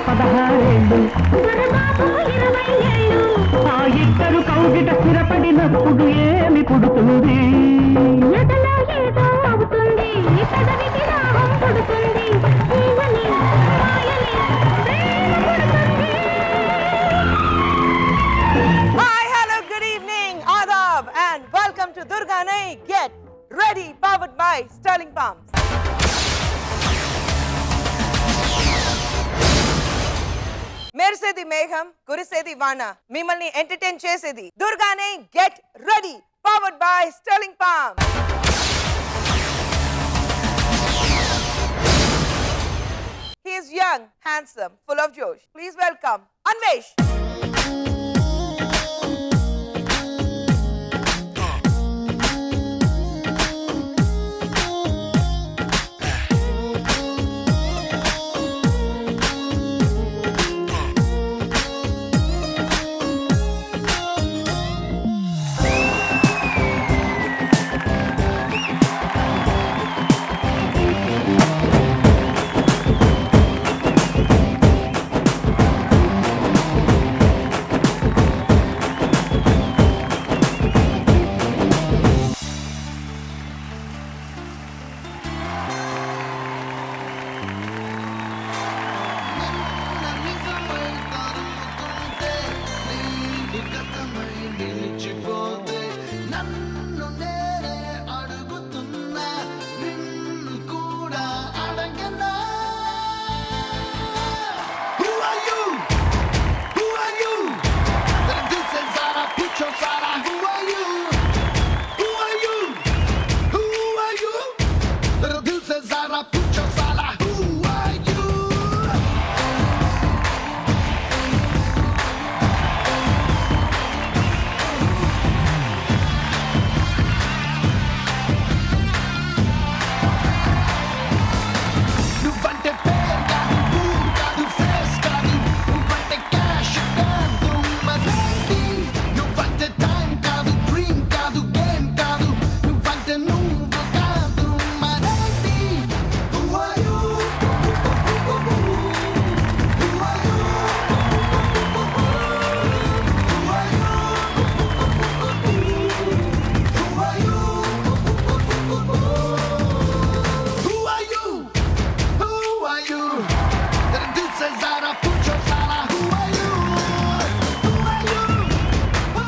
16 ఆ ఇద్దరు కౌగిట స్థిరపడినప్పుడు ఏమి పుడుతుంది? Hi, hello, good evening, Adab, and welcome to Durga Nahi Get Ready, powered by Sterling Palms. మెరిసేది మేఘం కురిసేది వాన మిమ్మల్ని ఎంటర్టైన్ చేసేది దుర్గానే get ready powered by Sterling Palm. He is young, handsome, full of josh. Please welcome Anvesh.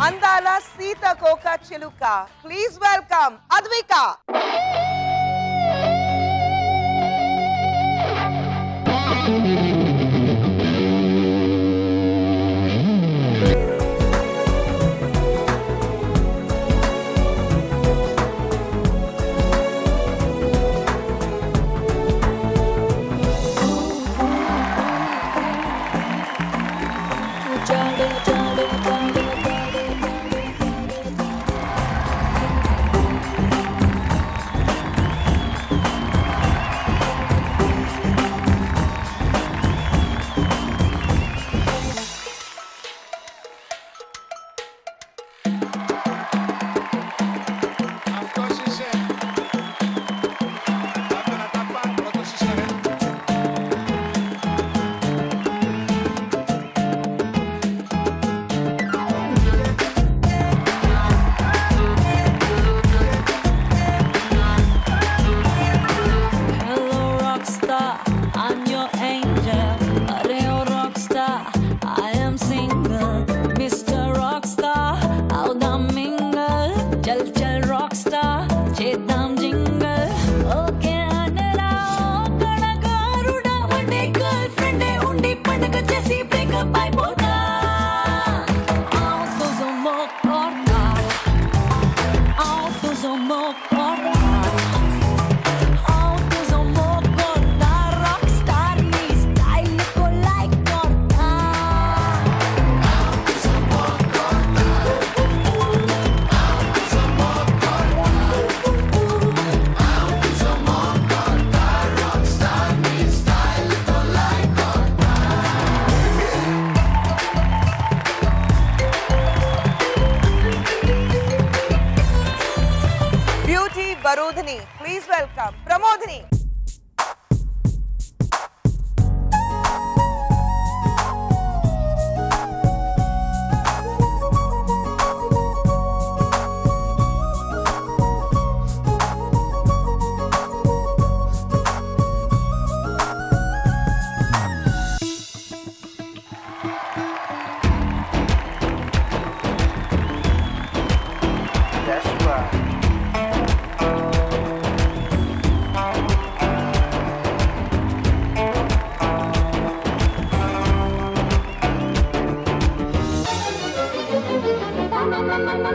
అందాల సీతకోక చిలుక. Please welcome Advika.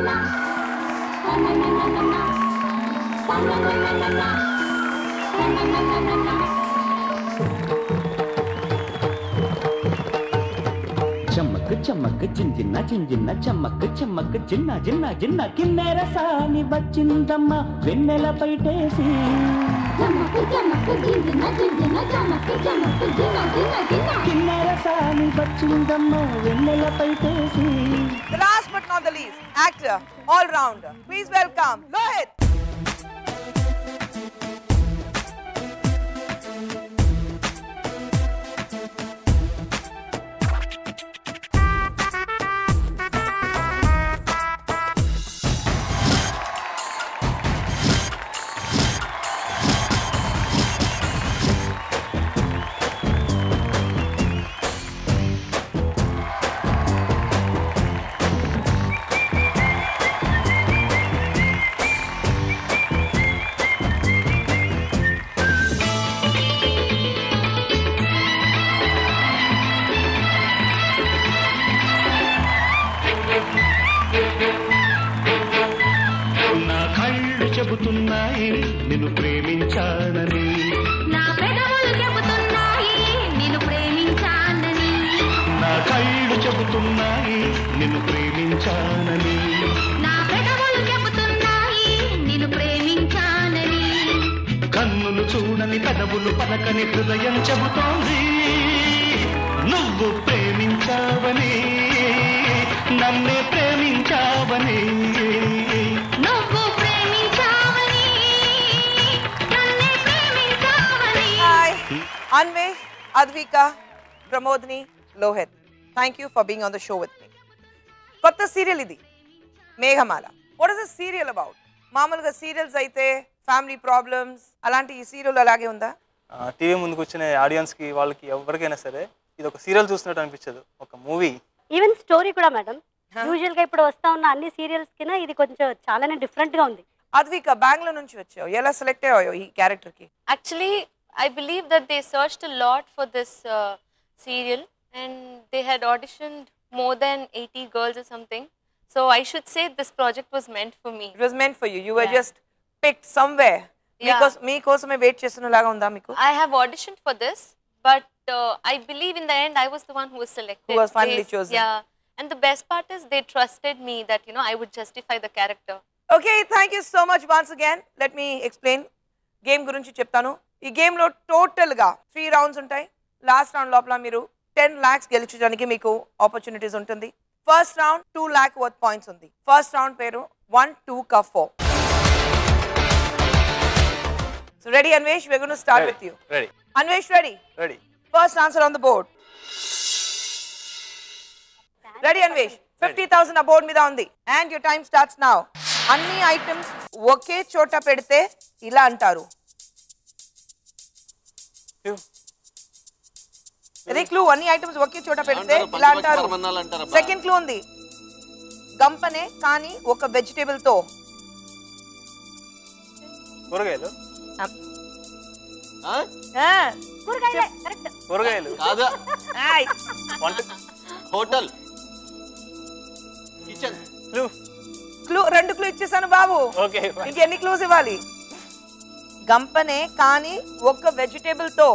చమ్మక్ చమ్మక్ చింజిన్న చింజిన్న చమ్మక్ చమ్మక్ చిన్న చిన్న చిన్న కిన్నెర సాని వచ్చిందమ్మ వెన్నెల పైటేసి కిన్నెర సాని వచ్చిందమ్మ వెన్నెల పైటేసి. The last but not the least, actor, all rounder. Please welcome Lohit. చెబుతున్నాయి నిన్ను ప్రేమించానని, నా పెదవులు చెబుతున్నాయి నిన్ను ప్రేమించానని, నా కళ్ళు చెబుతున్నాయి నిన్ను ప్రేమించానని, నా పెదవులు చెబుతున్నాయి నిన్ను ప్రేమించానని, కన్నులు చూడని పెదవులు పలకని హృదయం చెబుతోంది నువ్వు ప్రేమించావని, నన్నే ప్రేమించావని. నువ్వు ప్రేమించావని నన్నే ప్రేమించావని. Hi, Anvesh, Advika, Pramodini, Lohit. Thank you for being on the show with me. కొత్త సీరియల్ ఇది Meghamala. What is the serial about? మామూలుగా సీరియల్స్ అయితే ఫ్యామిలీ ప్రాబ్లమ్స్, అలాంటి ఈ సీరియల్ అలాగే ఉందా? టీవీ ముందుకు వచ్చిన ఆడియన్స్ కి వాళ్ళకి ఎవరికైనా సరే ఇది ఒక సీరియల్ చూసినట్టు అనిపించదు, ఒక మూవీ. ఈవెన్ స్టోరీ కూడా మేడం యూజువల్ గా ఇప్పుడు వస్తా ఉన్న అన్ని సీరియల్స్ కినా ఇది కొంచెం చాలానే డిఫరెంట్ గా ఉంది. అద్విక, బెంగళూరు నుంచి వచ్చావు, ఎలా సెలెక్ట్ అయ్యావు ఈ క్యారెక్టర్ కి? Actually, I believe that they searched a lot for this serial and they had auditioned more than 80 girls or something. So I should say this project was meant for me. It was meant for you. You were just picked somewhere. Because మీ కోసమే wait చేస్తున్నలాగా ఉందా మీకు? I have auditioned for this, but I believe in the end I was the one who was selected. Who was finally chosen. Yeah. And the best part is they trusted me that, you know, I would justify the character. Okay, thank you so much once again. Let me explain. Game గురించి చెప్తాను. ఈ game లో total గా 3 rounds ఉంటాయి. Last round లోపల మీరు 10 lakhs గెలుచుకోవడానికి మీకు opportunities ఉంటుంది. First round 2 lakh worth points ఉంది. ఫస్ట్ రౌండ్ పేరు 1, 2, 4. So ready, Anvesh? We're going to start with you. Ready. Anvesh, ready? Ready. First answer on the board. Ready, Anvesh? 50,000 a board మీద ఉంది. And your time starts now. అన్ని items ఒకే చోట పెడితే ఇలా అంటారు. అదే క్లూ, అన్ని ఐటమ్స్ ఒకే చోట పెడితే ఇలా అంటారు. సెకండ్ క్లూ ఉంది. గంపనే కానీ ఒక వెజిటేబుల్ తో. కూరగాయలు కరెక్ట్. కూరగాయలు కాదా? ఆయ్. Hotel, kitchen. Clue. Clue 2 clue ఇచ్చేసాను బాబు. ఓకే. ఇంకెన్ని క్లూస్ ఇవ్వాలి? గంపనే కానీ ఒక వెజిటేబుల్ తో.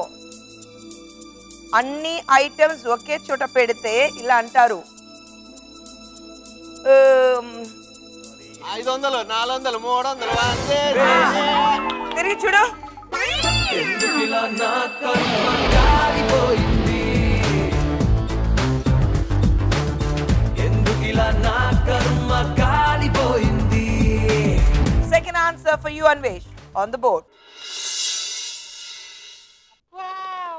అన్ని ఐటమ్స్ ఒకే చోట పెడితే ఇలా అంటారు. 500, 400, 300 అంతే. తిరిగి చూడు. Second answer for you, Anvesh, on the board. Wow.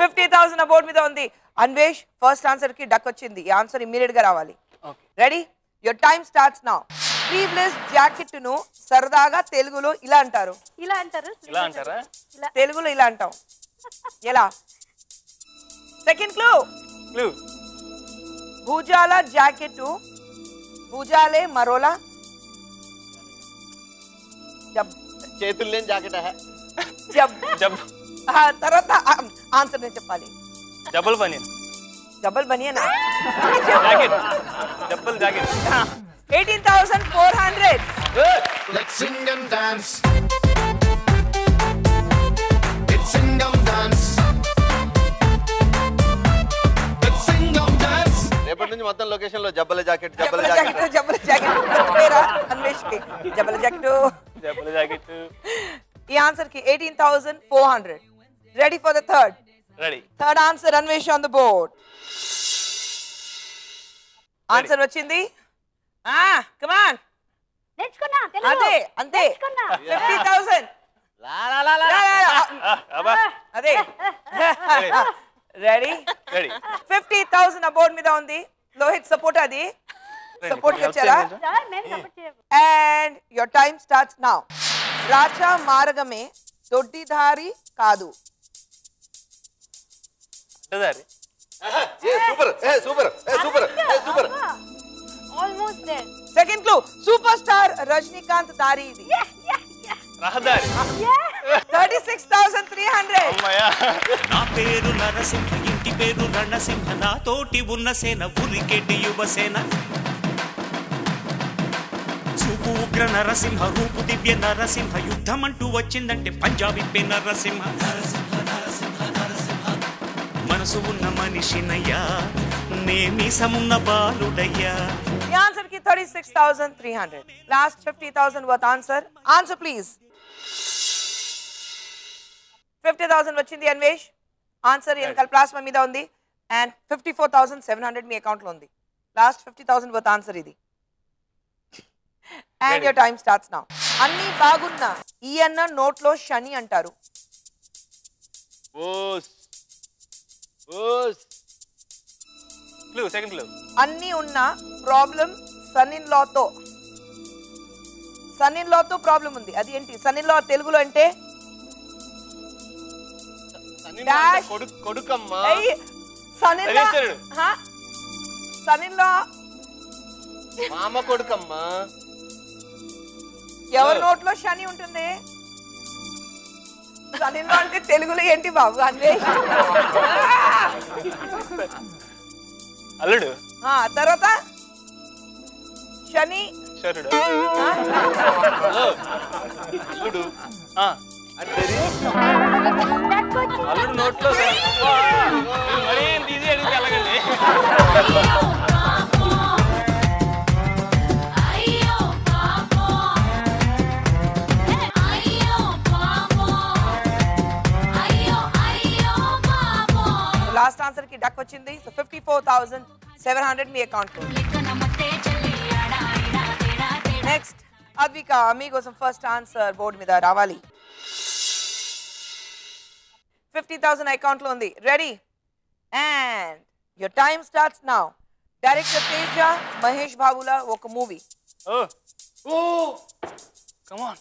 50,000 a board మీద ఉంది. Anvesh, ఫస్ట్ ఆన్సర్ కి డక్ వచ్చింది. ఈ ఆన్సర్ ఇమ్మీడియట్ గా రావాలి. Ready? Your time starts now. Sleeveless jacket ను సరదాగా తెలుగులో ఇలా అంటారు. ఇలా అంటారు. ఇలా అంటారా? తెలుగులో ఇలా అంటాం. ఎలా? Second clue. క్లూ. భుజాల జాకెట్, భుజాలే మరోలా. జబ్ చేతులు లేని జాకెట్. జబ్ జబ్. తర్వాత ఆన్సర్ నేను చెప్పాలి. Double paneer. Double banian jacket double jacket 18,400. Let's sing and dance. Let's sing and dance. Let's sing and dance. రేపటి నుంచి మొత్తం లొకేషన్ లో జబ్బల జాకెట్ జబల జాకెట్ పేరా అన్వేష్ కి జబల జాకెట్. Double jacket. ఈ ఆన్సర్ కి 18,400. Ready for the third. Ready. Third answer Anvesh on the board. Answer వచ్చింది. Come on. నేర్చుకున్నా అదే అంతే 50,000. అదే రెడీ. రెడీ. 50,000 అబౌట్ మీద ఉంది. లోహిత్ సపోర్ట్ అది సపోర్ట్ వచ్చారా? And your time starts now. రాచా మార్గమే దొడ్డిదారి కాదు. Super Almost there. Second clue super star Rajinikanth దారి ఇది. రహదారి. 36,300. అమ్మయ్యా. నా పేరు నరసింహ ఇంటి పేరు రణసింహ నాతోటి ఉన్న సేన ఉరికెడ్డి యువసేన చూపు ఉగ్ర నరసింహ రూపు దివ్య నరసింహ యుద్ధం అంటూ వచ్చిందంటే పంజాబీ పే నరసింహ మనసు ఉన్న మనిషినయ్యా నేమీసమున్న బాలుడయ్యా. ఈ ఆన్సర్ కి 36,300. Last 50,000 worth answer. Answer please. 50,000 వచ్చింది అన్వేష్. ఆన్సర్ వెనకాల ప్లాస్మా మీద ఉంది. అండ్ 54,700 మీ అకౌంట్ లో ఉంది. లాస్ట్ 50,000 వర్త్ ఆన్సర్ ఇది. And your time starts now. అన్ని బాగున్న ఈ అన్న నోట్లో శని అంటారు. Clue second clue. అన్ని ఉన్న ప్రాబ్లం సన్ ఇన్ లాతో ప్రాబ్లం ఉంది. అది ఏంటి? సన్ ఇన్ లా తెలుగులో అంటే కొడుకమ్మా. సన్ ఇన్ లా మామ కొడుకమ్మా. ఎవరి నోట్లో శని ఉంటుంది? సన్ ఇన్ లా అంటే తెలుగులో ఏంటి బాబు? అన్వేష్. అల్లుడు. తర్వాత శని శరుడు. అల్లుడు అల్లుడు నోట్లో మరీ ఈజీ అడిగితే ఎలాగండి? లాస్ట్ ఆన్సర్ కి డక్ వచ్చింది. సో 54,700 మీ అకౌంట్ లో. నెక్స్ట్ అద్విక మీకోసం ఫస్ట్ ఆన్సర్ బోర్డు మీద రావాలి. 50,000 అకౌంట్ లో ఉంది. Ready and your time starts now. Director Teja Mahesh బాబుల ఒక movie. Come on.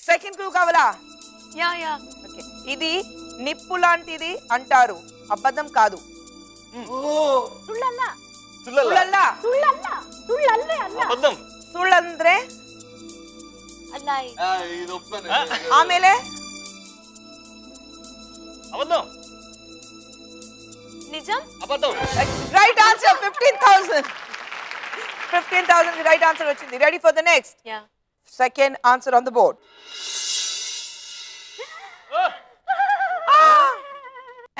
Second clue కావాలా? Yeah. ఓకే. ఇది నిప్పు లాంటిది అంటారు. అబద్ధం కాదు. అబద్ధం. ಸುಳ್ಳಂದ್ರೆ Lie. ఇది ఒప్పుకోను. ಆಮೇಲೆ అబద్ధం. Nijam? అబద్ధం. Right answer 15,000. 15,000 రైట్ ఆన్సర్ వచ్చింది. Ready for the next. Yeah. Second answer on the board.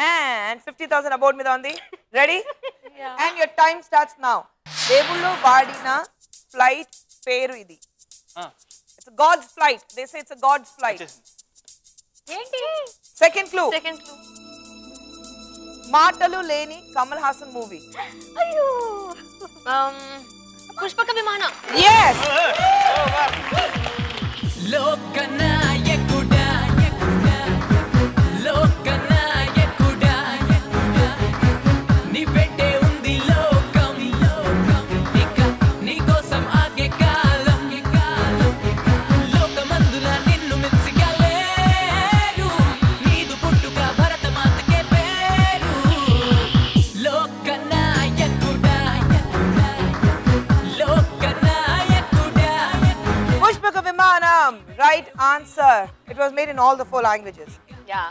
And 50,000 about మీద ఉంది. Ready and your time starts now. దేవుళ్ళు వాడిన ఫ్లైట్ పేరు ఇది. It's god's flight. They say it's god's flight. ఏంటి? Second clue. Second clue. మాటలు లేని Kamal Haasan movie. అయ్యో. పుష్పక విమానం. yes లోకనాయకుడా లోకనాయకుడా నీ వెంటే ఉంది లోకం ఇక నీ కోసం ఆగే కాలం లోకమందున నిన్ను మెచ్చగలేరు నీదు పుట్టుక భరతమాతకే పేరు లోకనాయకుడా లోకనాయకుడా. Pushpaka Vimanam. Right answer. It was made in all the 4 languages. Yeah.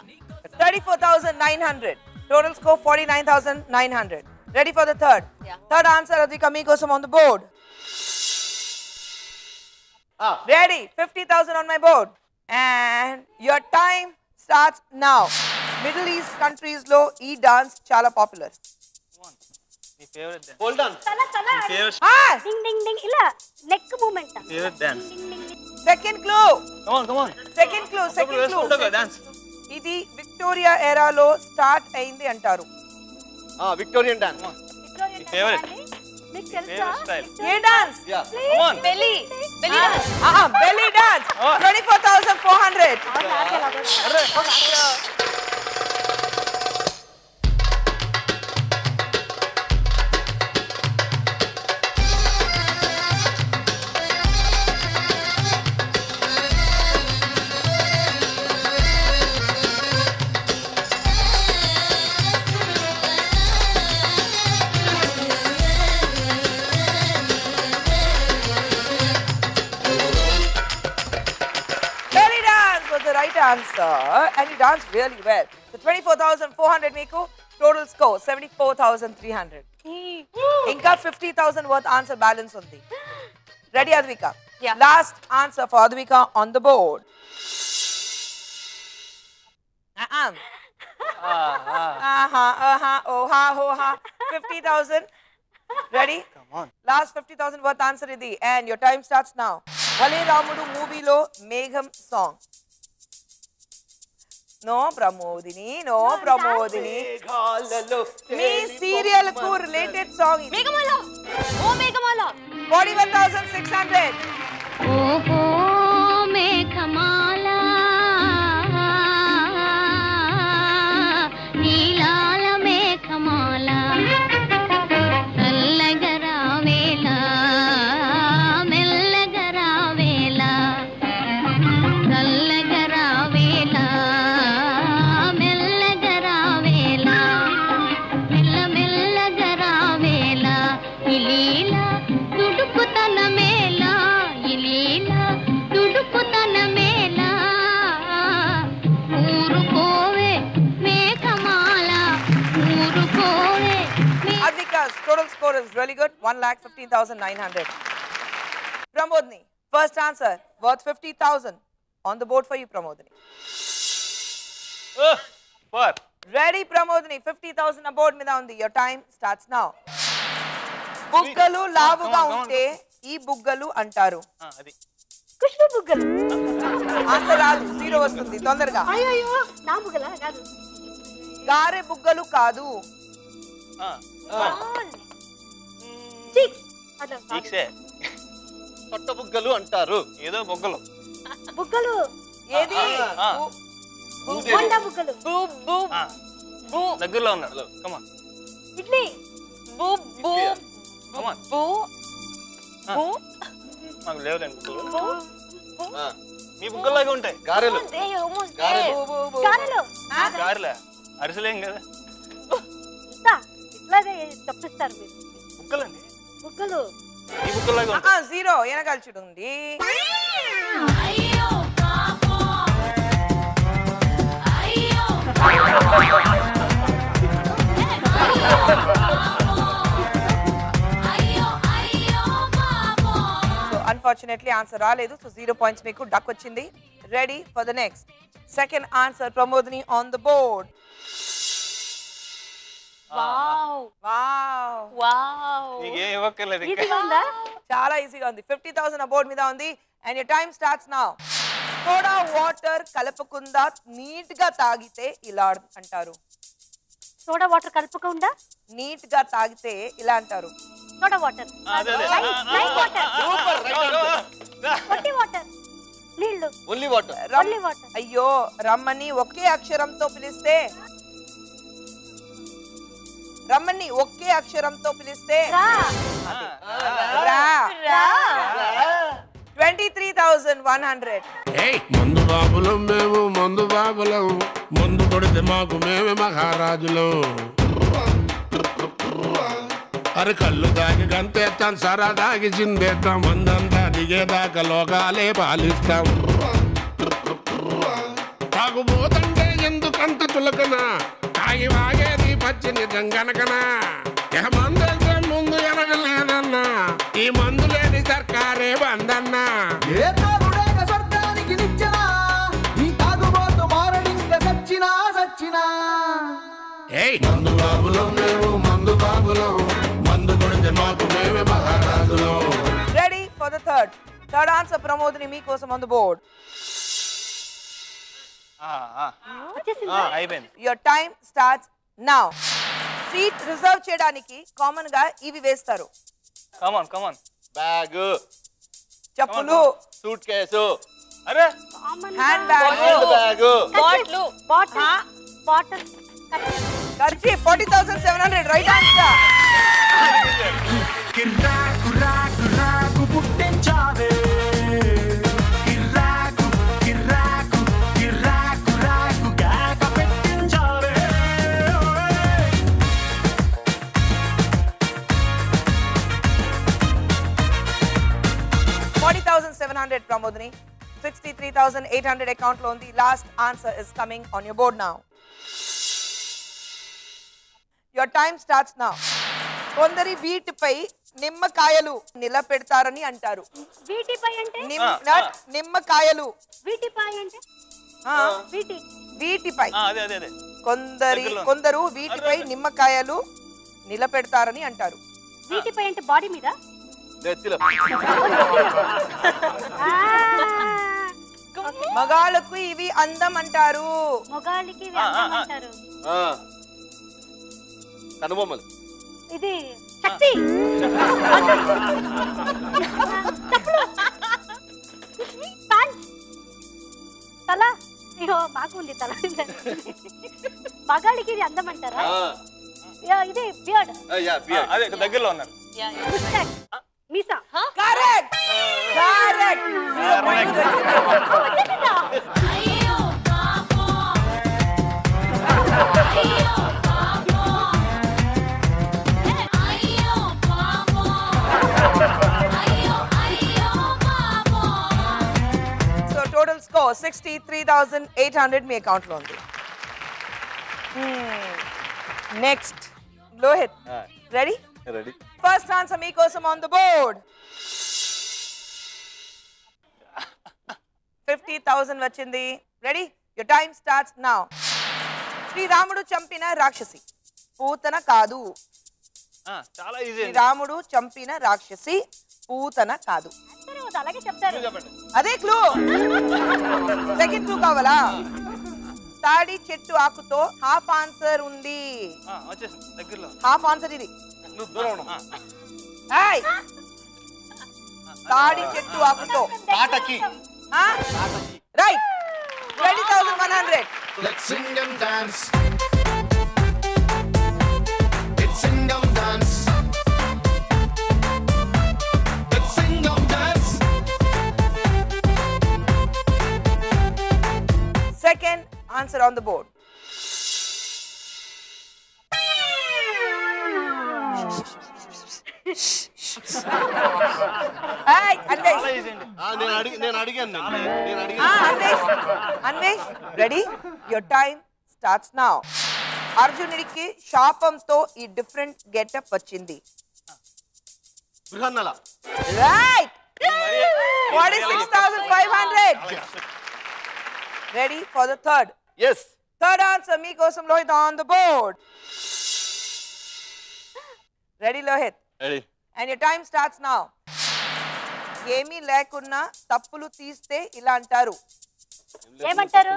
34,900. Total score 49,900. Ready for the third? Yeah. Third answer, Advika, meekosam on the board. Ready? 50,000 on my board. And your time starts now. Middle East countries lo ee dance chala popular. నీ favourite dance hold on తల తల favourite Ah! Ding ding ding ఇలా neck movement favourite dance Second clue. Come on Second clue. Second clue. Dance ఇది Victoria ఎరాలో start అయింది అంటారు. Victorian dance నీ favourite మీకు తెలుసా ఫేవరెట్ స్టైల్ ఏ dance? Yeah come on Belly dance. Belly dance. 24,400. Belly dance was the right answer, and you danced really well. So 24,400 meeku, total score 74,300. Inka 50,000 worth answer balance undi. Ready, Advika? Yeah. Last answer for Advika on the board. Oha, oha. 50,000. Ready? Come on Last 50,000 worth answer idi, and your time starts now. Bale Ramudu movie lo Megham song. No Pramodini, no Pramodini. Me serial ku related song idi. Megamala. Oh Megamala. 41,600. ఓహో మేఘమాల నీలాల మేఘమాల చల్లగరావేళ మెల్లగరావేళ చల్లగరావేళ మెల్లగరావేళ మెల్లమెల్లగరావేళ ఇలీల తుడుకుతన మేళ ఇలీల తుడుకుతన మేళ ఊరుకోవే మేఘమాల ఊరుకోవే Advika's total score is really good, 1,15,900. Pramodini, first answer worth 50,000 on the board for you, Pramodini. For Ready, Pramodini, 50,000 aboard మీద ఉంది. Your time starts now. బుగ్గలు లావుగా ఉంటే ఈ బుగ్గలు అంటారు. అది ఖుష్బు బుగ్గలు ఆన్సర్ రాదు, జీరో వస్తుంది తొందరగా. అయ్యో నా బుగ్గల కాదు గారె బుగ్గలు కాదు. చిక్స్ అదో ఈక్సే కొత్త బుగ్గలు అంటారు ఏదో బొగ్గలు బుగ్గలు ఏది? ఆ. బొండ బుగ్గలు Boo boo boo దగ్గరలో ఉన్నారు come on idli boo boo come on boo boo. మాకు లేవులేండి బుగ్గలు ఆ, మీ బుగ్గల్లాగా ఉంటాయి గారెలు They almost గారెలు there. గారెలు గారెలే అరిసెలేం కదా ఇట్లా ఇట్లాగే తప్పిస్తారు మీరు బుగ్గలండి బుగ్గలు మీ బుగ్గల్లాగా ఉంటాయి జీరో వెనకాల చూడండి. అయ్యో పాపం అయ్యో అయ్యో అయ్యో పాపం సో అన్ఫార్చునేట్లీ ఆన్సర్ రాలేదు. సో 0 పాయింట్స్ మీకు డక్ వచ్చింది. Ready for the next second answer, Pramodini on the board. Wow. Wow, Wow. నీకేం ఇవ్వక్కర్లేదు ఇంకా ఈజీగా ఉందా చాలా ఈజీగా ఉంది. 50,000 అబౌట్ మీద ఉంది. And your time starts now. Soda water కలపకుండా నీట్ గా తాగితే ఇలా అంటారు. సోడా వాటర్ కలుపుకుండా నీట్ గా తాగితే ఇలా అంటారు. సోడా వాటర్ అదే అదే లైట్ వాటర్ సూపర్ రైట్ పొట్టి వాటర్ నీళ్లు ఓన్లీ వాటర్ ఓన్లీ వాటర్ అయ్యో, రమ్మని ఒకే అక్షరంతో పిలిస్తే, రమ్మని ఒకే అక్షరంతో పిలిస్తే రా రా. Ra. 23,100. మందు బాబులం మేము మందు బాబులం మందు కొడితే మాకు మేమే మహారాజులం అరే కళ్ళు దాగి గంతేస్తాం సరా దాగి చిందేస్తాం మందంతా దిగేదాకా లోకాలే పాలిస్తాం తాగుబోతంటే ఎందుకంత చులకన వాగి వాగేది పచ్చి నిజం గనకనా ఇక మందులతో ముందు ఎనగలేదన్నా ఈ మందు లేని సర్కారే బందన్నా ఏ తాగుడేక స్వర్గానికి నిచ్చెనా ఈ తాగుబోతు మారడింక సచ్చినా సచ్చినా ఏయ్ మందు బాబులో మేము మందు బాబులో మందు కొడితే మాకు మేమే మహారాజులో. Ready for the third answer Pramodini మీకోసం ఆన్ ద బోర్డ్. అయిపోయింది. Your time starts now. Seat reserve చేయడానికి కామన్ గా ఇవి వేస్తారు. Come on come on. బ్యాగ్, చెప్పులు, సూట్ కేసు, అరే హ్యాండ్ బ్యాగ్, బ్యాగ్, బాటిల్ ఖర్చు 40,700 రైట్ ఆన్సర్. కిర్రాకు రాకు రాకు పుట్టించావే కిర్రాకు కిర్రాకు కిర్రాకు రాకు గాక పెట్టించావే 40,700 ప్రమోదిని. 63,800 అకౌంట్ లో ఉంది. Last answer is coming on your board now. Your time starts now. కొందరి వీటిపై నిమ్మకాయలు నిలబెడతారని అంటారు. వీటిపై అంటే నిమ్మకాయలు. వీటిపై అంటే వీటిపై అదే అదే అదే కొందరు వీటిపై నిమ్మకాయలు నిలబెడతారని అంటారు. వీటిపై అంటే బాడీ మీద నెత్తిలో. మగాళ్ళకు ఇవి అందం అంటారు. మొగాళ్ళకి ఇవి అందం అంటారు. కనుబొమ్మలు. ఇది శక్తి. తల ఇగో మాకు ఉంది తల. మగాళ్ళకి ఇది అందం అంటారా? ఇది బియర్డ్. అదే దగ్గరలో ఉన్నారు. మీసా. Correct correct. అయ్యో పాపం అయ్యో పాపం అయ్యో పాపం అయ్యో అయ్యో పాపం. సో టోటల్ స్కోర్ 63,800 మీ అకౌంట్ లో ఉంది. Next Lohith, ready? Ready. First answer మీకోసం ఆన్ ద బోర్డ్. 50,000 వచ్చింది. Ready? Your time starts now. శ్రీరాముడు చంపిన రాక్షసి పూతన కాదు. చాలా ఈజీ. శ్రీరాముడు చంపిన రాక్షసి పూతన కాదు. అలాగే చెప్తారు. అదే క్లూ. సెకండ్ క్లూ కావాలా? తాడి చెట్టు ఆకుతో హాఫ్ ఆన్సర్ ఉంది. వచ్చేసింది దగ్గరలో. హాఫ్ ఆన్సర్ ఇది. నువ్వు దూరం ఉన్నావు. ఏయ్! తాడి చెట్టు ఆకుతో Tataki. Right. 20,100. Let's sing and dance. It's sing and dance. Let's sing and dance. Second answer on the board. Hey, Anvesh. నేను అడిగాను. Anvesh, ready? Your time starts now. అర్జునుడికి శాపంతో ఈ డిఫరెంట్ గెటప్ వచ్చింది. Brihannala. Right. 46,500. Ready for the third? Yes. Third answer మీకోసం Lohit on the board. Ready Lohit? Ready. And your time starts now. ఏమీ లేకున్నా తప్పులు తీస్తే ఇలా అంటారు. ఏమంటారు?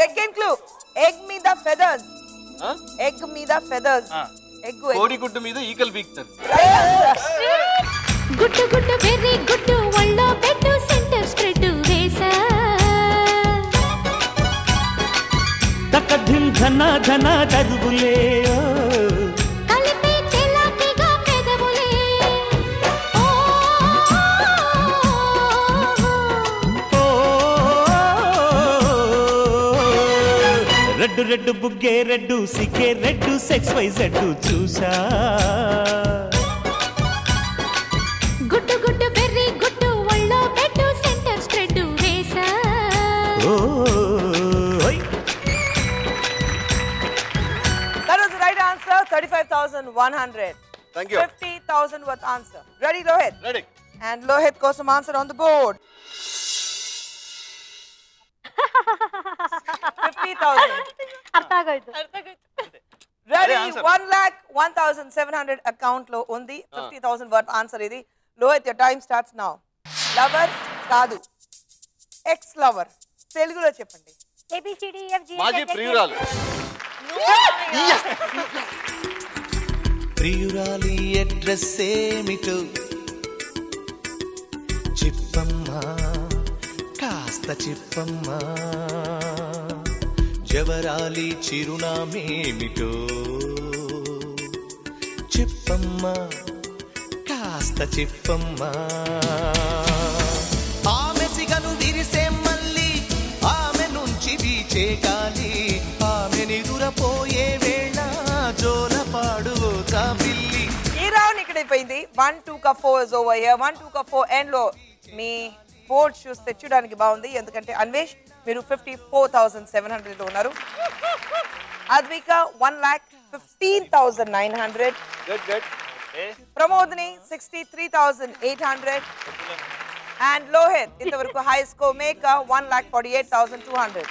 Second clue. ఎగ్ మీద ఫెదర్స్. ఎగ్ మీద ఫెదర్స్. ఎగ్. కోడి గుడ్డు మీద ఈకలు బీక్తారు. గుడ్డు గుడ్డు వెరీ గుడ్డు ఒళ్ళో పెట్టు సెంటర్ స్ప్రెడ్ వేసా తకధిం ధన ధన చదువులే కలిపి చెలాకిగా పెదవులే రెడ్డు రెడ్డు బుగ్గే రెడ్డు సిగ్గే రెడ్డు సెక్స్ వై జెడ్డు చూసా గుడ్డు గుడ్డు వెరీ గుడ్డు ఒళ్ళో పెట్టు సెంటర్ స్ప్రెడ్ వేసా 35,100. Thank you. 50,000 worth answer. Ready, Lohit? Ready. And Lohit kosam answer on the board. 50,000. అర్థం ఆಗೋಯ್ತು. Ready? answer. 1,01,700 account lo undi. 50,000 worth answer idi. Lohit, your time starts now. Lover కాదు. Ex lover. తెలుగులో చెప్పండి. ABCDEFG మాజీ ప్రియురాలు. ప్రియురాలి address ఏమిటో చెప్పమ్మా, కాస్త చెప్పమ్మా. జవరాలి చిరునామేమిటో చెప్పమ్మా, కాస్త చెప్పమ్మా. ఆమె సిగను విరిసే మళ్ళీ ఆమె నుంచి వీచే గాలి, ఆమె నిదురపోయే వేళ జోలపాడుతా పిల్లి. ఈ రౌండ్ ఇక్కడ అయిపోయింది. 1, 2 కా 4 is over here. 1, 2 కా 4 end లో మీ బోర్డ్ షూస్ తెచ్చడానికి బాగుంది, ఎందుకంటే అన్వేష్ మీరు 54,700 లో ఉన్నారు. Advika 1,15,900. Good Pramodini 63,800. And Lohit ఇంతవరకు high score maker 1,48,200.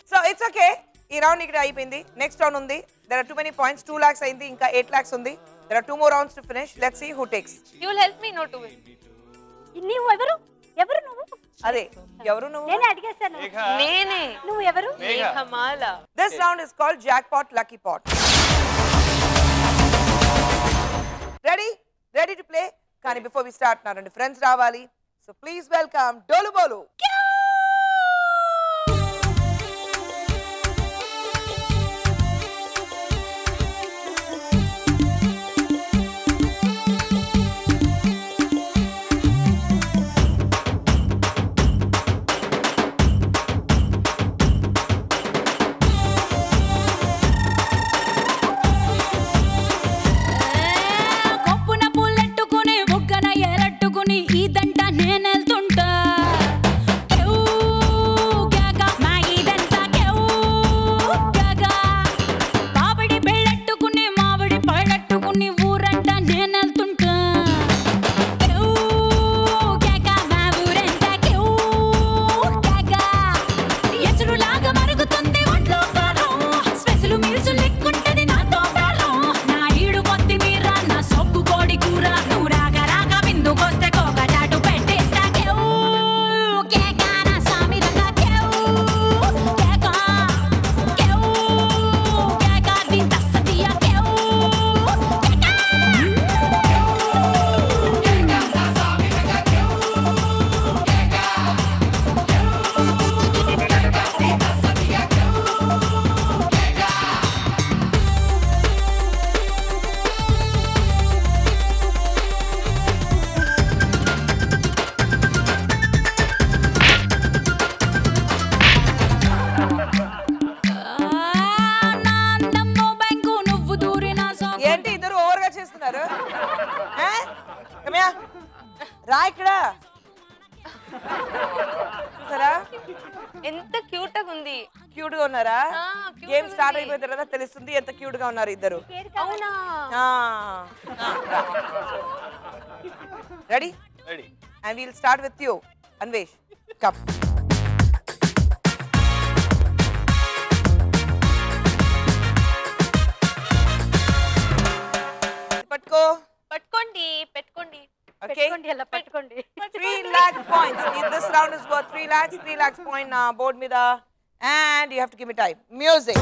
So it's okay. ఈ రౌండ్ ఇక్కడ అయిపోయింది. నెక్స్ట్ రౌండ్ ఉంది. There are too many points. 2 lakhs అయింది, ఇంకా 8 lakhs ఉంది. There are 2 more rounds to finish. Let's see who takes. You will help me not to win. నువ్వు ఎవరు? ఎవరు నువ్వు? అదే ఎవరు నువ్వు? నేనే అడిగేశాను. నేనే. నువ్వు ఎవరు? Meghamala. This round is called Jackpot Lucky Pot. Ready? Ready to play? కానీ before we start నా రెండు ఫ్రెండ్స్ రావాలి. So please welcome Dolu Bolu. రా ఇక్కడ చూసారా ఎంత క్యూట్ గా ఉంది. క్యూట్ గా ఉన్నారా? గేమ్ స్టార్ట్ అయిపోయిన తర్వాత తెలుస్తుంది ఎంత క్యూట్ గా ఉన్నారు ఇద్దరు. అవునా? Ready? Ready. And we'll start with you, Anvesh. Come. పట్టుకో. పట్టుకోండి పెట్టుకోండి. Okay. 3 lakh points. This round is worth 3 lakhs. 3 lakhs point board mida. And you have to give me time. Music.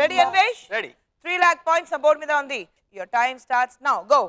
Ready, Anvesh? Ready. 3 lakh points on board mida undi. Your time starts now. Go.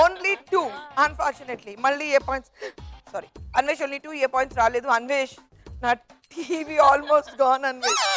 Only 2 unfortunately. మళ్ళీ ఏ points, sorry Anvesh only 2, ఏ points రాలేదు. అన్వేష్ నా TV almost gone. Anvesh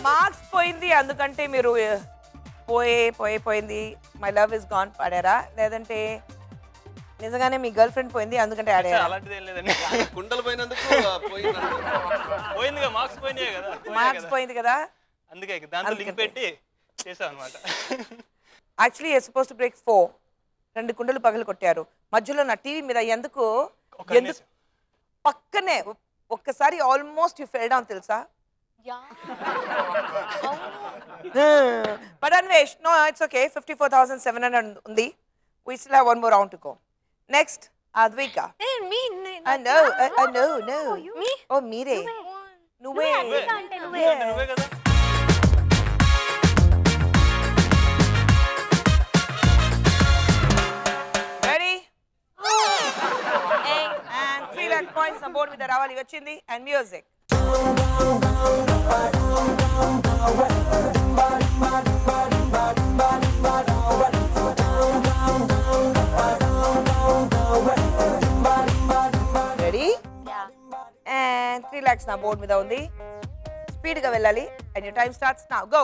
marks పోయింది అందుకంటే మీరు పోయింది my love is gone పాడారా, లేదంటే నిజంగానే మీ girl friend పోయింది అందుకంటే ఆడారా? అలాంటిది ఏం లేదండి. కుండలు పోయినందుకు పోయిందిగా, మార్క్స్ పోయినాయి కదా, మార్క్స్ పోయింది కదా, అందుకే దాంతో లింక్ పెట్టి చేసాం అన్నమాట. Actually you suppose to break 4. 2 కుండలు పగలు కొట్టారు. మధ్యలో నా టీవీ మీద ఎందుకు పక్కనే ఒక్కసారి ఆల్మోస్ట్ యు ఫెల్ డౌన్ తెలుసా? But Anvesh, no, it's okay. 54,700 undi. We still have one more round to go. Next, Advika. Hey, me. No. Me? Oh, Meere. Nuve. నువ్వే కదా. Ready? And 3 lakh points on board with the Ravali Vachindi and music. Ready? Yeah. And 3 lakhs na board మీద ఉంది. Speed గా వెళ్ళాలి and your time starts now. Go.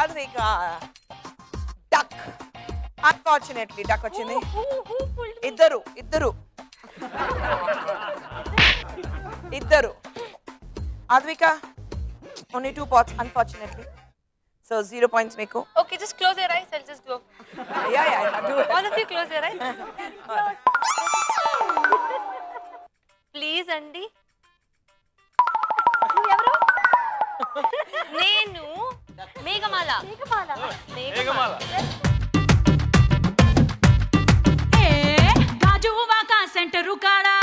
Advika. Duck. Unfortunately, duck వచ్చింది. ఇద్దరు. Advika, only 2 pots, unfortunately. So 0 points మీకు. Okay, just close your eyes. I'll just go. Yeah, do it. All of you close your eyes. Please, Andy. నేను Meghamala. Gajuwaka centre కాడా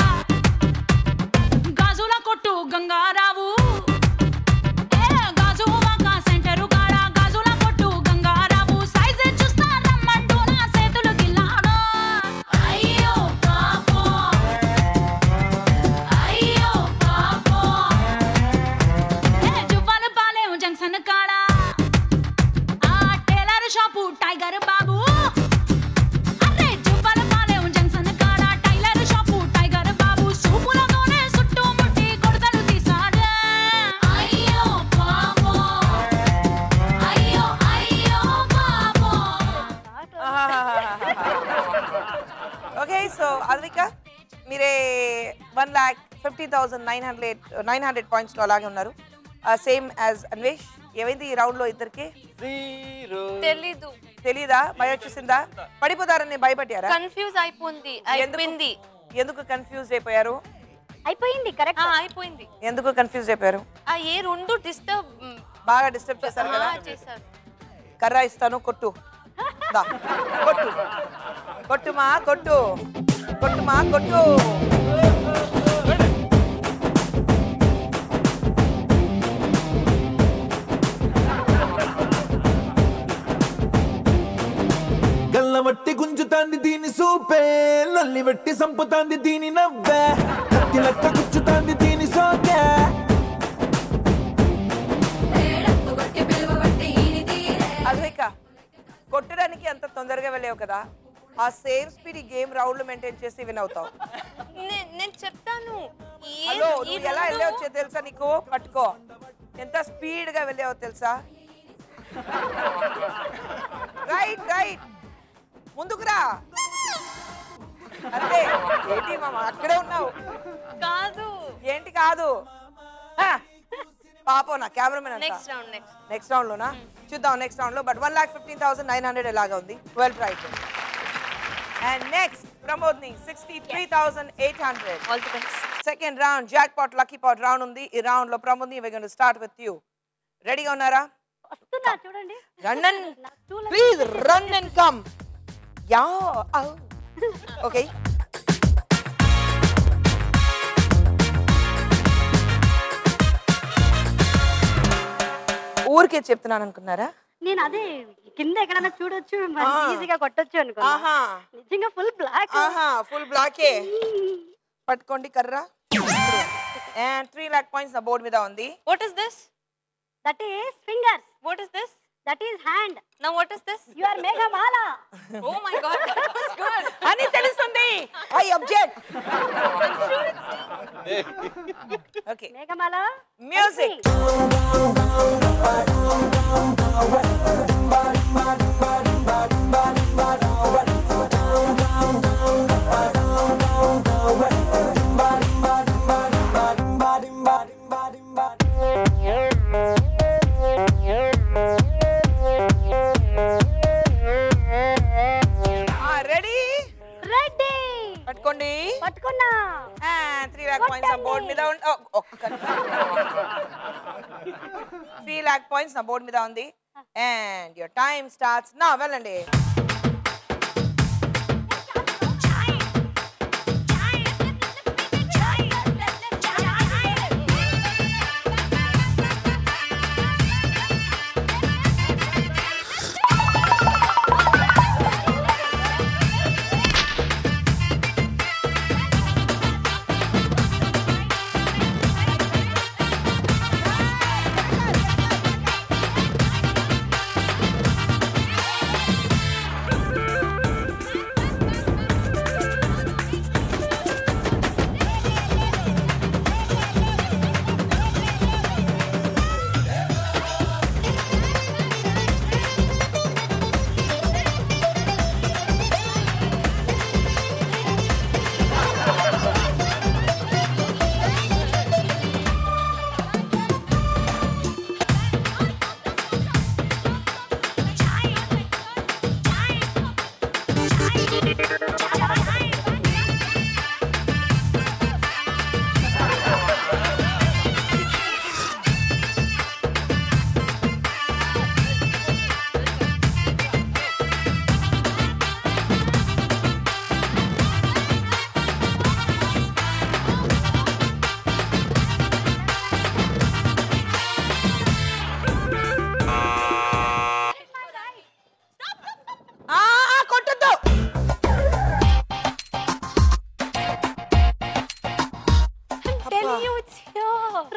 గాజుల కొట్టు Ganga Rao. Gajuwaka centre కాడా గాజుల కొట్టు Ganga Rao. Size చూస్తా రమ్మంటూ నా చేతులు గిల్లాడు. అయ్యో పాపం, అయ్యో పాపం. మీరే 1,50,900 పాయింట్స్ లో అలాగే ఉన్నారు. Same as Anvesh. ఏమైంది ఈ రౌండ్ లో ఇద్దరికి? తెలీదు. తెలీదా? భయం వచ్చేసిందా? పడిపోతారని భయపడ్డారా? కన్ఫ్యూజ్ అయిపోయింది. ఎందుకు కన్ఫ్యూజ్ అయిపోయారు? అయిపోయింది కరెక్ట్. అయిపోయింది. ఎందుకు కన్ఫ్యూజ్ అయిపోయారు? ఆ ఏ రెండు డిస్టర్బ్ బాగా డిస్టర్బ్ చేశారు కదా. చేశారు. కర్ర ఇస్తాను, కొట్టు. దా, కొట్టు. కొట్టుమా కొట్టు. కొట్టుమా కొట్టు. గల్లవట్టి గుంజుతాంది దీని సూపే, లల్లి వెట్టి సంపుతాంది దీని నవ్వే, కత్తి లెక్క గుచ్చుతాంది దీని సోకే. అద్వైక, కొట్టడానికి అంత తొందరగా వెళ్ళావు కదా, ఆ సేమ్ స్పీడ్ ఈ గేమ్ రౌండ్ లో మెయింటైన్ చేసి విన్ అవుతావు. నేను చెప్తాను. హలో, నువ్వు ఎలా వెళ్ళావో తెలుసా నీకు? పట్టుకో, ఎంత స్పీడ్ గా వెళ్ళావో తెలుసా? రైట్ రైట్, ముందుకు రా. అంతే. ఏంటి మామ అక్కడే ఉన్నావు? కాదు. ఏంటి కాదు? పాపం నా కెమెరామెన్. నెక్స్ట్ రౌండ్ లోనా? చూద్దాం నెక్స్ట్ రౌండ్ లో. బట్ 1,15,900 ఎలాగా ఉంది. Well tried. అండ్ నెక్స్ట్ ప్రమోద్ని 63,800. All the best. Second round jackpot lucky pot round ఉంది. ఈ రౌండ్ లో ప్రమోద్ని we going to start with you. రెడీగా ఉన్నారా? వస్తున్నా చూడండి. Run and please run and come. Yeah okay. ఊరికే చెప్తున్నాను అనుకున్నారా? నేను అదే కింద ఎక్కడన్నా చూడొచ్చు, ఈజీగా కొట్టొచ్చు అనుకున్నా. నిజంగా ఫుల్ బ్లాక్. ఫుల్ బ్లాకే. పట్టుకోండి కర్ర. అండ్ 3 lakh points నా బోర్డ్ మీద ఉంది. What is this? That is fingers. What is this? That is hand. Now what is this? You are Meghamala. Oh my God, that was good. అని తెలుస్తుంది. I object. Okay. Meghamala. Music. పట్టుకోండి. పట్టుకున్నా. 3 lakh points నా board మీద ఉంది. 3 lakh points నా board మీద ఉంది. And your time starts now. వెళ్ళండి.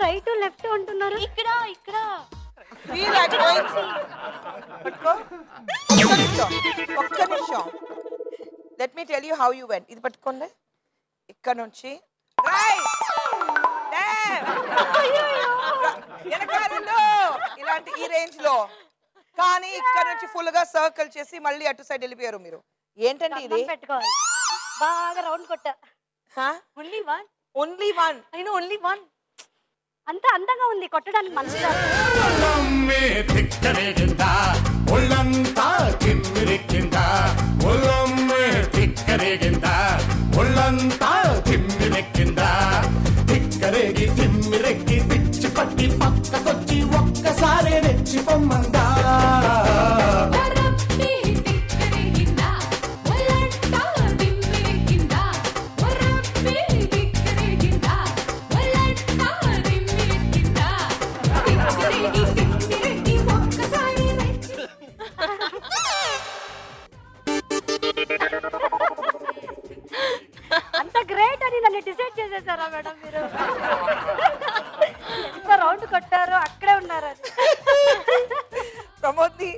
రైట్ లెఫ్ట్ అంటున్నారు. ఇక్కడ 3 lakh points. పట్టుకో. ఒక్క నిమిషం. Let me tell you how you went. ఇది పట్టుకోండి. ఇక్కడ నుంచి రైట్. ఇలాంటి ఈ రేంజ్ లో. కానీ ఇక్కడ నుంచి ఫుల్ గా సర్కిల్ చేసి మళ్ళీ అటు సైడ్ వెళ్ళిపోయారు మీరు. ఏంటండి ఇది? పెట్టుకోవాలి. బాగా రౌండ్ కొట్టా. Only one. Only one. I know only one. అంత అందంగా ఉంది కొట్టడానికి మనసు ఒళ్ళమ్మే తిక్కరేగిందా ఒళ్ళంతా తిమ్మిరెక్కిందా ఒళ్ళమ్మే తిక్కరేగిందా ఒళ్ళంతా తిమ్మిరెక్కిందా తిక్కరేగి తిమ్మిరెక్కి పిచ్చి పట్టి పక్కకొచ్చి ఒక్కసారి రెచ్చిపోమ్మందా అంత గ్రేట్ అని నన్ను డిసైడ్ చేసేసారా మేడం మీరు? ఎంత రౌండ్ కొట్టారు అక్కడే ఉన్నారు. ప్రమోద్ని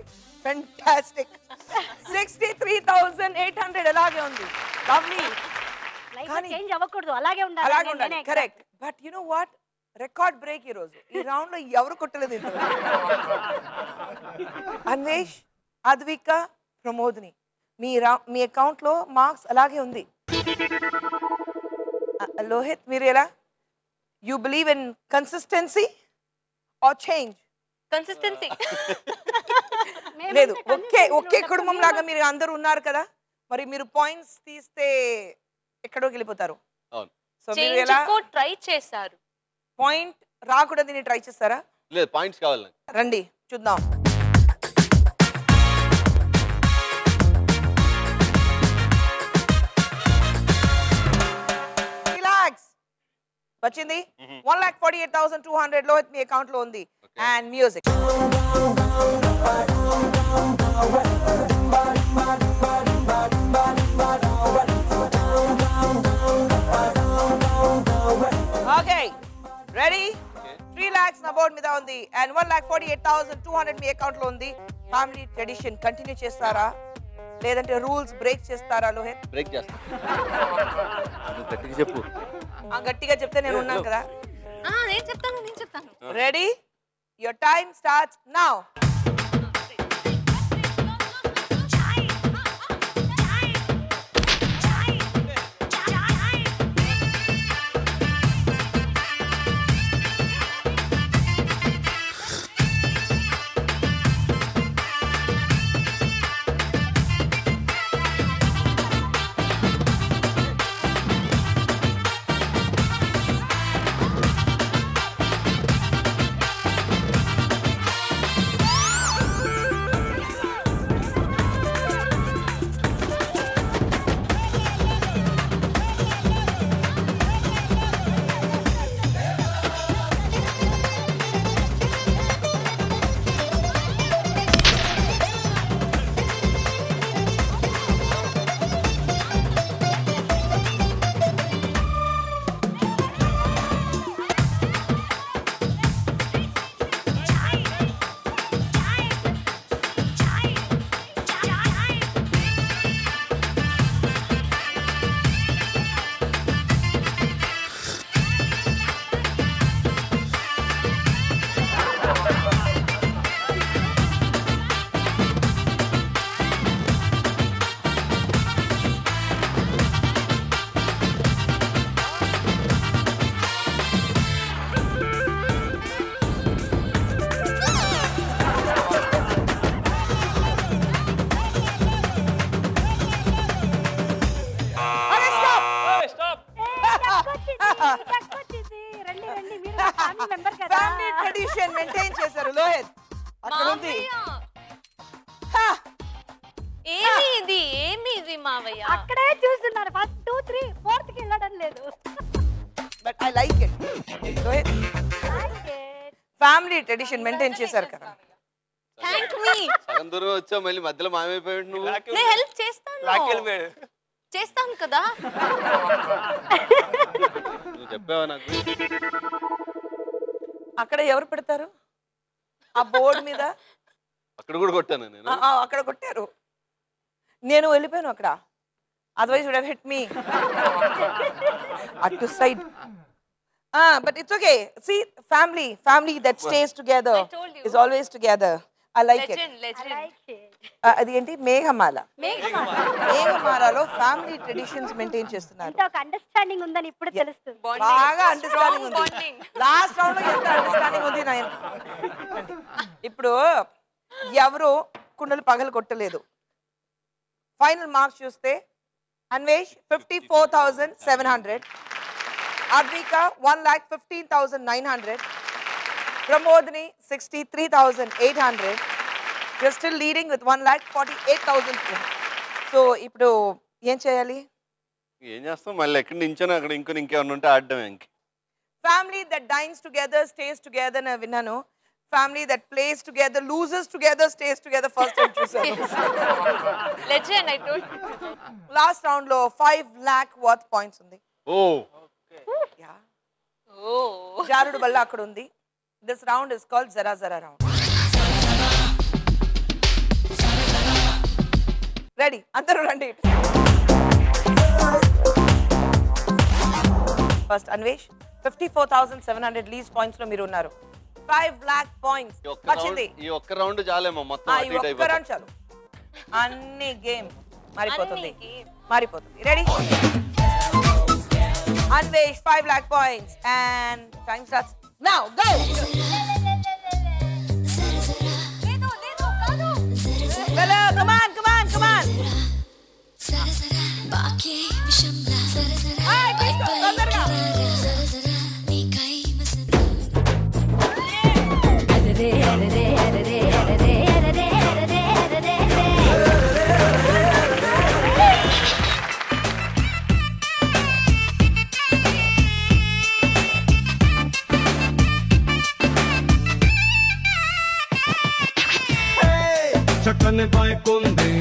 ఫెంటాస్టిక్. 63,800 అలాగే ఉంది. లవ్లీ. లైఫ్ చేంజ్ అవ్వకూడదు, అలాగే ఉండాలి. అలాగే ఉండాలి. Correct. But you know what, record break ఈ రోజు. ఈ రౌండ్ లో ఎవరు కొట్టలేదు ఇంత. అన్వేష్, అద్విక, ప్రమోద్ని మీ అకౌంట్ లో మార్క్స్ అలాగే ఉంది. లోహిత్ మీరు ఎలా? You believe in consistency or change? Consistency. లేదు, ఒకే కుటుంబం లాగా మీరు అందరూ ఉన్నారు కదా, మరి మీరు పాయింట్స్ తీస్తే ఎక్కడోకి వెళ్ళిపోతారు. సో మీరు ఎలా ట్రై చేశారు? పాయింట్ రాకూడదని ట్రై చేస్తారా? లేదు, పాయింట్స్ కావాలి. రండి చూద్దాం. వచ్చింది 1,48,200 లోహిత్ మీ అకౌంట్ లో ఉంది. And music. Okay ready? 3 lakhs నా బోర్డ్ మీద ఉంది. అండ్ 1,48,200 మీ అకౌంట్ లో ఉంది. ఫ్యామిలీ ట్రెడిషన్ కంటిన్యూ చేస్తారా లేదంటే రూల్స్ బ్రేక్ చేస్తారా లోహిత్? బ్రేక్ చేస్తా. గట్టిగా చెప్పు. గట్టిగా చెప్తే నేను ఉన్నాను కదా. నేను చెప్తాను. Ready? Your time starts now. Family tradition maintain చేశారు లోహిత్. అక్కడ ఉంది. ఏమి ఇది మావయ్య? అక్కడే చూస్తున్నారు. 1 2 3 4th కి వెళ్ళడం లేదు. But I like it Lohith. Family tradition maintain చేశారు కదా. థాంక్ మీ. సగం దూరం వచ్చావు, మళ్ళీ మధ్యలో మాయమైపోయాడు నువ్వు. నేను హెల్ప్ చేస్తాను కదా. నువ్వు చెప్పావా నాకు? అక్కడ ఎవరు పెడతారు ఆ బోర్డు మీద? అక్కడ కూడా కొట్టాను నేను. అక్కడ కొట్టారు, నేను వెళ్ళిపోయాను అక్కడ. అదర్వైజ్ వుడ్ హావ్ హిట్ మీ అటు side. But it's okay. See, family that stays together is always together. I like it. Legend. అది ఏంటి మేఘమాల. మేఘమాలలో ఫ్యామిలీ ట్రెడిషన్స్ మెయింటైన్ చేస్తున్నారు. ఒక అండర్స్టాండింగ్ ఉందని ఇప్పుడు తెలుస్తుంది. బాగా అండర్స్టాండింగ్ ఉంది. లాస్ట్ రౌండ్ లో ఎంత అండర్స్టాండింగ్ ఉంది నా. ఇప్పుడు ఎవరు కుండలు పగలు కొట్టలేదు. ఫైనల్ మార్క్స్ చూస్తే Anvesh 54,700, Advika 1,15,900, Pramodini 63,800. You're still leading with 1,48,000. So ఇప్పుడు ఏం చేయాలి? ఏం చేస్తాం మళ్ళీ ఎక్కడి నుంచో అక్కడ ఇంకేమన్నా ఉంటే ఆడడం ఇంక. Family that dynes together stays together అని విన్నాను. Family that place together loses together stays together first time చూసాను. Legend, I told you. Last round లో 5 lakh worth పాయింట్స్ ఉంది. ఓ జారుడు బల్ల అక్కడ ఉంది. దిస్ రౌండ్ ఇస్ కాల్డ్ జరా జరా రౌండ్. రెడీ? అందరూ రండి. ఫస్ట్ అన్వేష్ 54,700 లీజ్ పాయింట్స్ లో మీరు ఉన్నారు. 5 lakh points వచ్చింది. ఈ ఒక్క రౌండ్ చాలేమో మొత్తం ఈ ఒక్క రౌండ్ చాలు. అన్ని గేమ్ మారిపోతుంది. Ready? Anvesh 5 lakh points and time starts now. Go. Hello, come on. Hey, తొందరగా. చక్కని బైక్ ఉంది,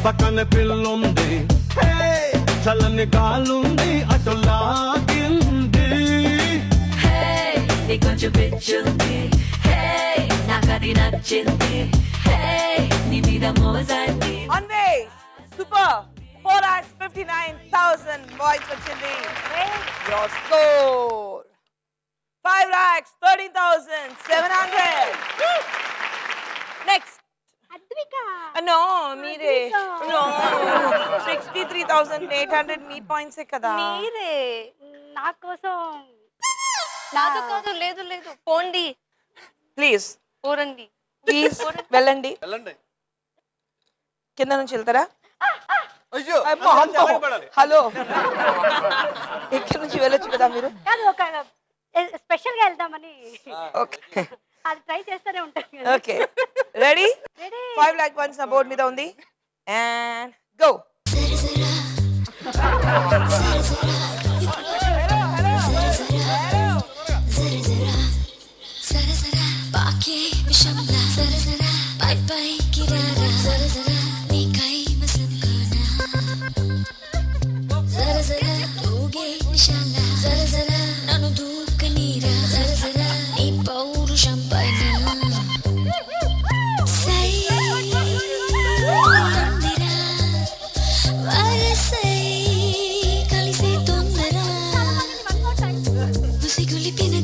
పక్కన పిల్లుంది, చల్లని గాలుంది, అటు లాగింది. కొంచెం పిచ్చుంది, నాకది నచ్చింది, నీ మీద మోజండి. అన్వేష్ సూపర్ 4,59,000 points వచ్చింది. Your score 5,13,700. Next. Advika. No, మీరే. No. 63,800 మీ పాయింట్సే కదా. మీరే. నా కోసం. కాదు లేదు పోండి ప్లీజ్. పోరండి ప్లీజ్ వెళ్ళండి. కింద నుంచి వెళ్తారా? హలో, ఇక్కడ నుంచి వెళ్ళొచ్చు కదా మీరు. కాదు, ఒక స్పెషల్ గా వెళ్దామని. ఓకే, అది ట్రై చేస్తూనే ఉంటాను. Okay, ready? 5 lakh points నా బోర్డు మీద ఉంది. And go.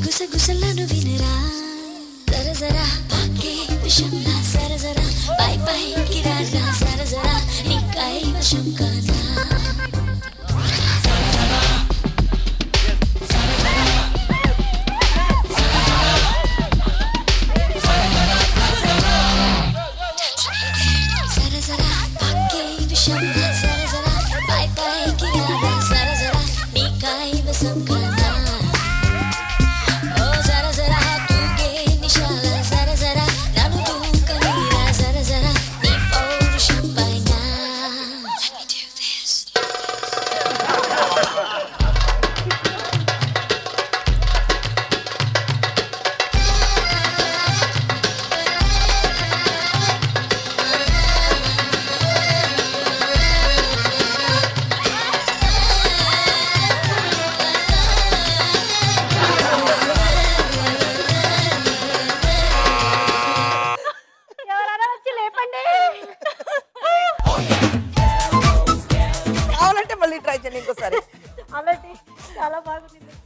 గుసగుసలను వినరా జర జర పాకే విషంలా జర జర పై పైకి రారా జర జర నీ కైవశం కానా జర జర పాకే విషంలా జర జర పై పైకి రారా జర జర నీ కైవశం కానా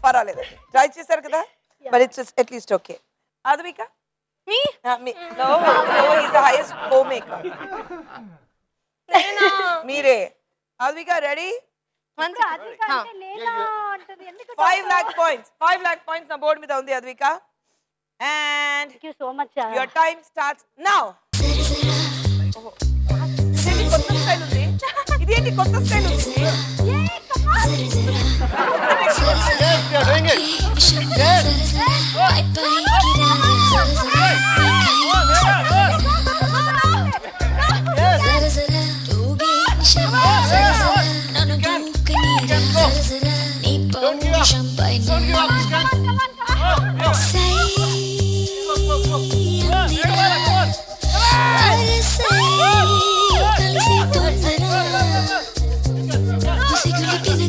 పర్వాలేదు, ట్రై చేశారు కదా, but it's at least okay. Advika Me? No, he's the highest co-maker. మీరే. Advika, ready? 1 second. 5 lakh points. 5 lakh points na board మీద ఉంది Advika. And Thank you so much. your time starts now. ఇదేంటి కొత్త స్టైల్ ఉంది? ఇదేంటి కొత్త స్టైల్ ఉంది?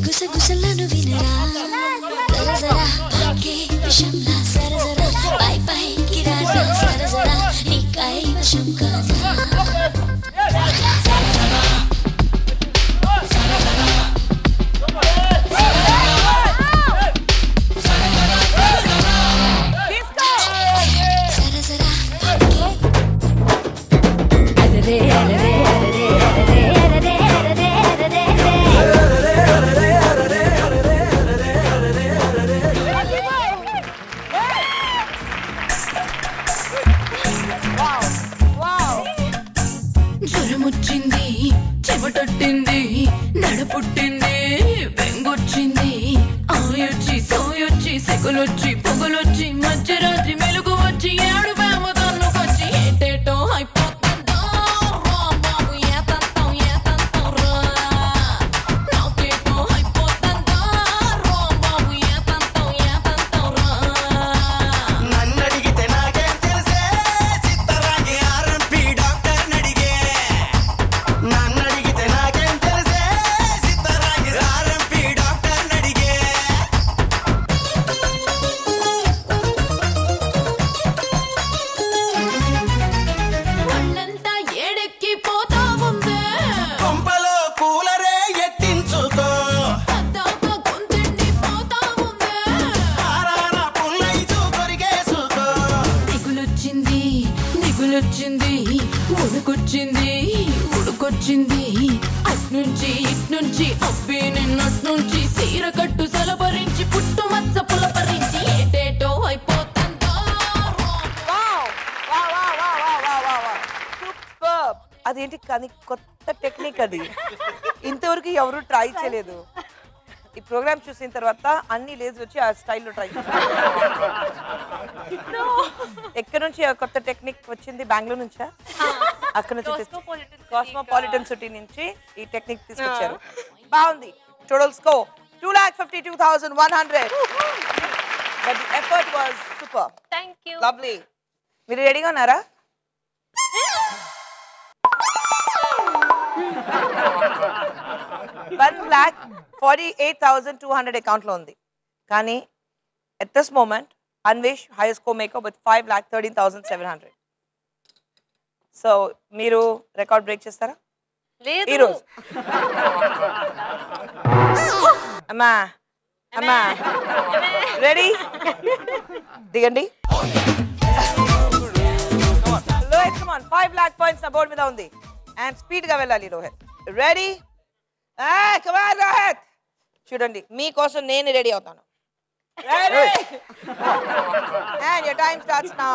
గుసగుసలను వినరా జరజరా పాకే విషంలా సరజరా పై పైకి రారా సరజరా నీకై వశం కాదా జ్వరమొచ్చింది చెమటొట్టింది నడపుట్టింది బెంగొచ్చింది ఆయొచ్చి సోయొచ్చి సెగలొచ్చి పొగలొచ్చి మధ్యరాత్రి మెలుగు వచ్చి ఏడు ప్రేమ కన్నుకొచ్చి ఏటేటో అయిపోతుందో బాబు ఏతంతం ఏతంతం రా నాకేటో అయిపోతుందో బాబు ఏతంతం ఏతంతం రా నన్నడిగితే నాకేం తెలిసే సిత్తరాగి ఆర్ఎంపీ డాక్టర్ నడిగే నన్నడిగితే నాకేం తెలిసే సిత్తరాగి ఆర్ఎంపీ డాక్టర్ నడిగే ఒళ్ళంతా ఏడెక్కి పోతా ఉందే కొంపలో కూలరే ఎత్తించుకో అద్దాక గొంతెండి పోతా ఉందే ఆరాన పుల్లైతూ కొరిగేసుకో దిగులొచ్చింది దిగులొచ్చింది ఉడుకొచ్చింది ఉడుకొచ్చింది అట్నుంచి ఇట్నుంచి అబ్బి నిన్నట్నుంచి సీర కట్టు సలపరించి పుట్టు మచ్చ పులపరించి ఏటేటో అయిపోతుందో సూపర్. అదేంటి కానీ కొత్త టెక్నిక్ అది, ఇంతవరకు ఎవరు ట్రై చేయలేదు. ఈ ప్రోగ్రామ్ చూసిన తర్వాత అన్ని లేజ్ వచ్చి ఆ స్టైల్లో ట్రై చేస్తారు. ఎక్కడి నుంచి ఆ కొత్త టెక్నిక్ వచ్చింది? బెంగళూరు నుంచా? అక్కడ నుంచి కాస్మోపాలిటన్ సిటీ నుంచి ఈ టెక్నిక్ తీసుకొచ్చారు. బాగుంది. Total score 2,52,100. But the effort was super. Thank you. Lovely. మీరు రెడీగా ఉన్నారా? $1,48,200 అకౌంట్ లో ఉంది. కానీ at this moment Anvesh highest co-maker with 5,13,700. So మీరు రికార్డ్ బ్రేక్ చేస్తారా ఈ రోజు? అమ్మా అమ్మా రెడీ? దిగండి. Rohit come on. 5 lakh points నా బోర్డు మీద ఉంది అండ్ స్పీడ్ గా వెళ్ళాలి Rohit. Ready? Come on Rohit. చూడండి మీకోసం నేను రెడీ అవుతాను. Ready? And your time starts now.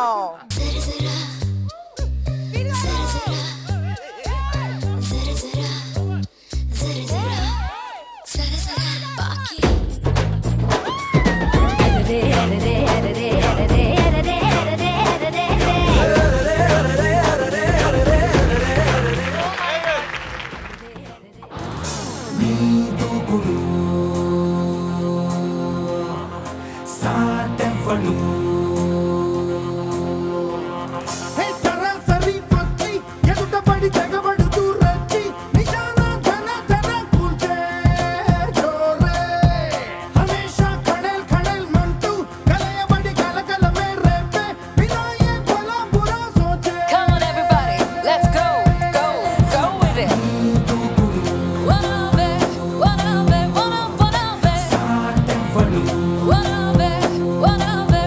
Wanna be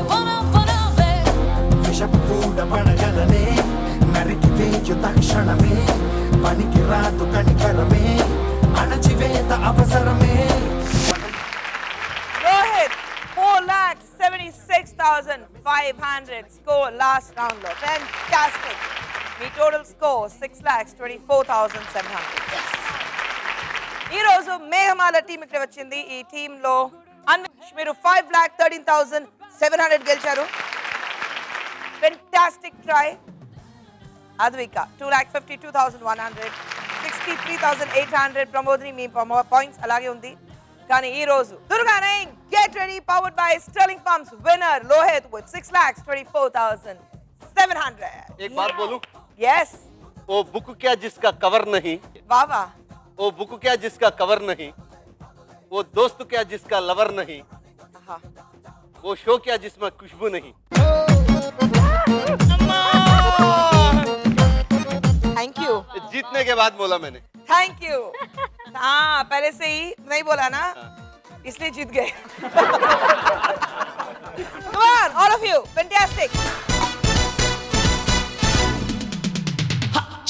పనికి రాదు కనికరమే అణచివేత అవసరమే Rohit, 4,76,500 score last round lo. Fantastic. The total score 6,24,700. Yes. ఈ రోజు మేఘమాల టీం ఇక్కడ వచ్చింది. ఈ టీమ్ లో అన్వేష్ మీరు 5,13,700 గెలిచారు. Fantastic try. Advika 2,52,100. 63,800. ప్రమోదిని మీ పాయింట్స్ అలాగే ఉంది. కానీ ఈ రోజు దుర్గానే get ready powered by Sterling Pumps winner Lohith with 6,24,700. एक बात बोलूं? Yes. वो बुक क्या जिसका कवर नहीं, वाह वाह. वो बुक क्या जिसका कवर नहीं, वो दोस्त क्या जिसका लवर नहीं, वो शो क्या जिसमें खुशबू नहीं. Thank you. जीतने के बाद बोला मैंने. Thank you. हाँ पहले से ही नहीं बोला ना, इसलिए जीत गए. Come on, all of you, fantastic.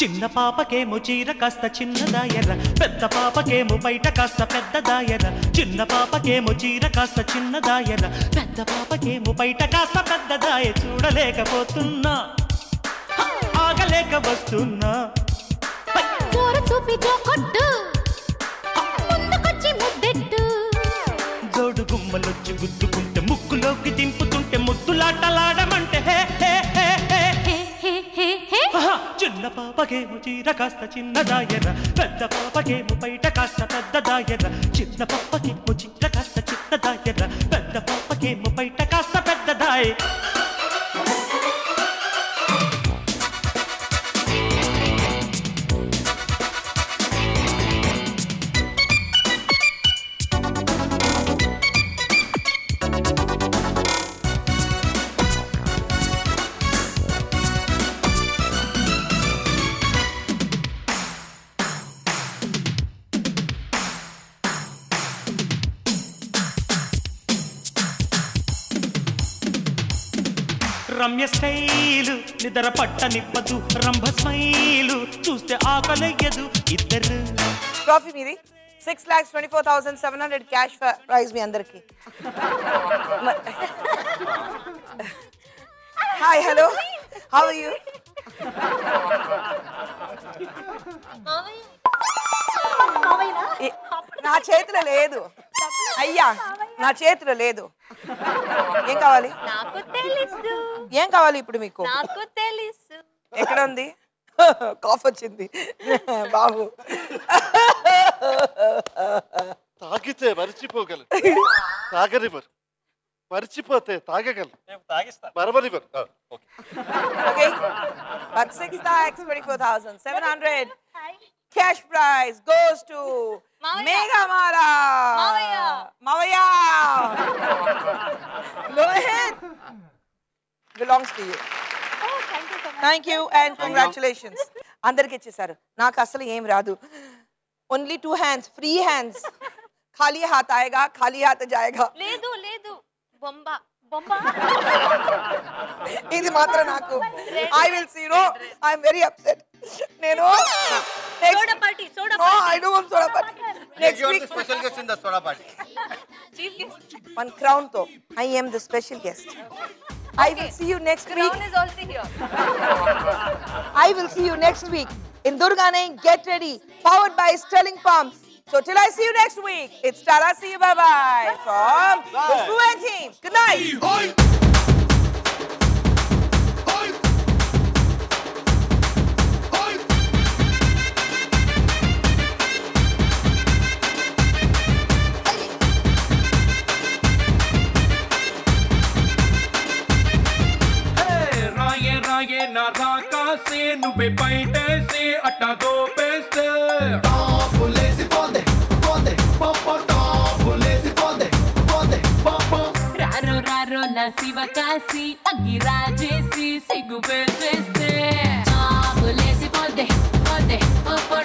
చిన్న పాపకేమో చీర కాస్త చిన్నదాయర పెద్ద పాపకేమో బయట కాస్త పెద్దదాయర చిన్న పాపకేమో చీర కాస్త చిన్నదాయర పెద్ద పాపకేమో బయట కాస్త పెద్దదాయ చూడలేకపోతున్నా ఆగలేక వస్తున్నా చూపి కొట్టు ముందుకొచ్చి ముద్దెట్టు జోడు గుమ్మలొచ్చి గుద్దుకుంటే ముక్కులోకి దింపుతుంటే ముద్దులాటలాడమంటే హే హే హే హే చిన్న పాపకేమో చీర కాస్త చిన్నదాయర పెద్ద పాపకేమో బయట కాస్త పెద్దదాయర చిన్న పాపకేమో చీర కాస్త చిన్నదాయర పెద్ద పాపకేమో బయట కాస్త పెద్దదాయ రమ్య స్టైలు నిద్ర పట్టనివ్వదు రంభ స్మైలు చూస్తే ఆకలయ్యదు ఇద్దరు ట్రోఫీ మీది 6,24,700 క్యాష్ ప్రైజ్ మీ అందరికి. Hi hello how are you? నా చేతిలో లేదు అయ్యా, నా చేతిలో లేదు. ఏం కావాలి? నాకు తెలుసు. ఏం కావాలి ఇప్పుడు మీకు? నాకు తెలుసు. ఎక్కడ ఉంది? కాఫ్ వచ్చింది బాబు. తాగితే మర్చిపోగలరు, తాగరివరు, మర్చిపోతే తాగగలరు, మరవరివరు. Okay, but 6,24,700 cash prize goes to Meghamala. Mavaya. Lohit belongs to you. Oh, thank you so much. Thank you and congratulations. అందరికి ఇచ్చేసారు, నాకు అసలు ఏం రాదు. Only 2 hands, free hands. ఖాళీ హాత్ ఆయేగా, ఖాళీ హాత్ జాయేగా. లేదు లేదు, బొంబ బొంబ. ఇది మాత్రం నాకు. I will see. No, I am very upset. నేను soda party, soda No, I don't want soda party. Next You are week the special guest in the soda party. Chief guest. one crown to. I am the special guest. I will see you next week. Crown is also here. I will see you next week in Durgane. Get ready. Powered by Sterling Pumps. So till I see you next week, it's Tara. See you. Bye bye. From the Fluent team. Good night. రాయే నా రాకాసే నువ్వే బయటేసి అట్టా దోపేస్తే రారో రారో నా శివ కాసి అగ్గి రాజేసి సిగ్గు పెంచేస్తే చాపులేసి పోదే పోదే పోపో